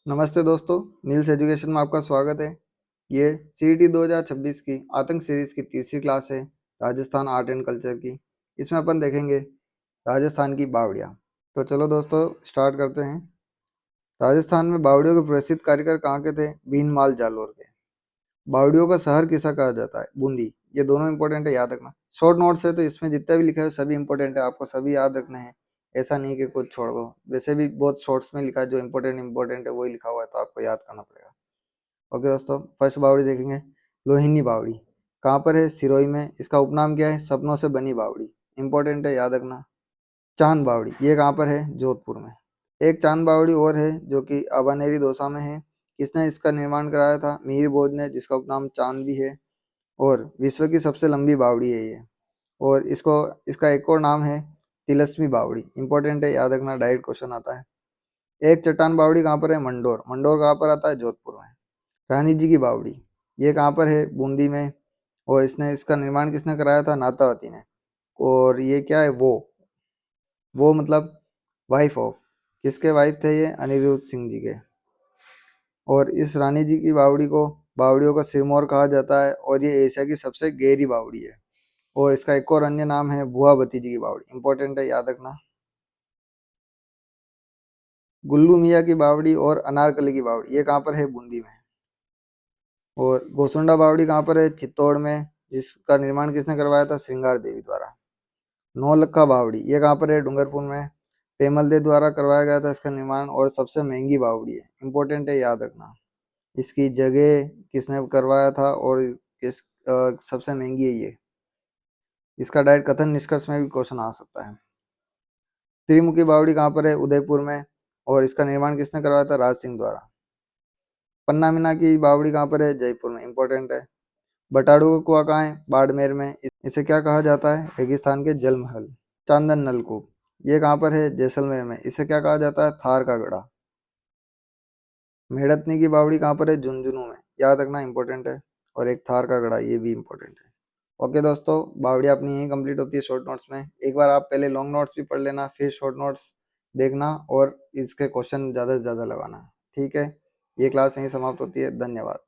नमस्ते दोस्तों, Niels education में आपका स्वागत है। ये सीईटी 2026 की आतंक सीरीज की तीसरी क्लास है, राजस्थान आर्ट एंड कल्चर की। इसमें अपन देखेंगे राजस्थान की बावड़ियाँ। तो चलो दोस्तों स्टार्ट करते हैं। राजस्थान में बावड़ियों के प्रसिद्ध कारीगर कहाँ के थे? भीनमाल जालोर के। बावड़ियों का शहर किसा कहा जाता है? बूंदी। ये दोनों इंपॉर्टेंट है, याद रखना। शॉर्ट नोट्स है तो इसमें जितना भी लिखा है सभी इंपॉर्टेंट है, आपको सभी याद रखने हैं। ऐसा नहीं कि कुछ छोड़ दो। वैसे भी बहुत शॉर्ट्स में लिखा है, जो इंपॉर्टेंट है वही लिखा हुआ है, तो आपको याद करना पड़ेगा। ओके दोस्तों, फर्स्ट बावड़ी देखेंगे। लोहिनी बावड़ी कहाँ पर है? सिरोही में। इसका उपनाम क्या है? सपनों से बनी बावड़ी। इंपॉर्टेंट है, याद रखना। चांद बावड़ी ये कहाँ पर है? जोधपुर में। एक चांद बावड़ी और है जो कि अबानेरी दौसा में है। किसने इसका निर्माण कराया था? मिहिर भोज ने, जिसका उपनाम चांद भी है। और विश्व की सबसे लंबी बावड़ी है ये। और इसका एक और नाम है तिलस्मी बावड़ी। इंपॉर्टेंट है, याद रखना, डायरेक्ट क्वेश्चन आता है। एक चट्टान बावड़ी कहाँ पर है? मंडोर। मंडोर कहाँ पर आता है? जोधपुर में। रानी जी की बावड़ी ये कहाँ पर है? बूंदी में। और इसका निर्माण किसने कराया था? नाथावती ने। और ये क्या है? वो मतलब वाइफ ऑफ, किसके वाइफ थे ये? अनिरुद्ध सिंह जी के। और इस रानी जी की बावड़ी को बावड़ियों का सिरमौर कहा जाता है, और ये एशिया की सबसे गहरी बावड़ी है। और इसका एक और अन्य नाम है भुआवती जी की बावड़ी। इंपॉर्टेंट है, याद रखना। गुल्लू मियाँ की बावड़ी और अनारकली की बावड़ी ये कहाँ पर है? बूंदी में। और गोसुंडा बावड़ी कहाँ पर है? चित्तौड़ में। जिसका निर्माण किसने करवाया था? श्रृंगार देवी द्वारा। नौलक्खा बावड़ी ये कहाँ पर है? डूंगरपुर में। पेमल दे द्वारा करवाया गया था इसका निर्माण, और सबसे महंगी बावड़ी है। इंपॉर्टेंट है, याद रखना। इसकी जगह किसने करवाया था और सबसे महंगी है ये। इसका डायरेक्ट कथन निष्कर्ष में भी क्वेश्चन आ सकता है। त्रिमुखी बावड़ी कहाँ पर है? उदयपुर में। और इसका निर्माण किसने करवाया था? राज सिंह द्वारा। पन्ना मीना की बावड़ी कहाँ पर है? जयपुर में। इंपॉर्टेंट है। बटाड़ू का कुआं कहाँ है? बाड़मेर में। इसे क्या कहा जाता है? रेगिस्तान के जल महल। चांदन नलकूप ये कहाँ पर है? जैसलमेर में। इसे क्या कहा जाता है? थार का गढ़ा। मेड़तनी की बावड़ी कहाँ पर है? झुंझुनू में। याद रखना, इंपॉर्टेंट है। और एक थार का गढ़ा, ये भी इंपॉर्टेंट है। ओके दोस्तों, बावड़ी अपनी यही कंप्लीट होती है शॉर्ट नोट्स में। एक बार आप पहले लॉन्ग नोट्स भी पढ़ लेना, फिर शॉर्ट नोट्स देखना, और इसके क्वेश्चन ज़्यादा से ज़्यादा लगाना। ठीक है, ये क्लास यहीं समाप्त होती है। धन्यवाद।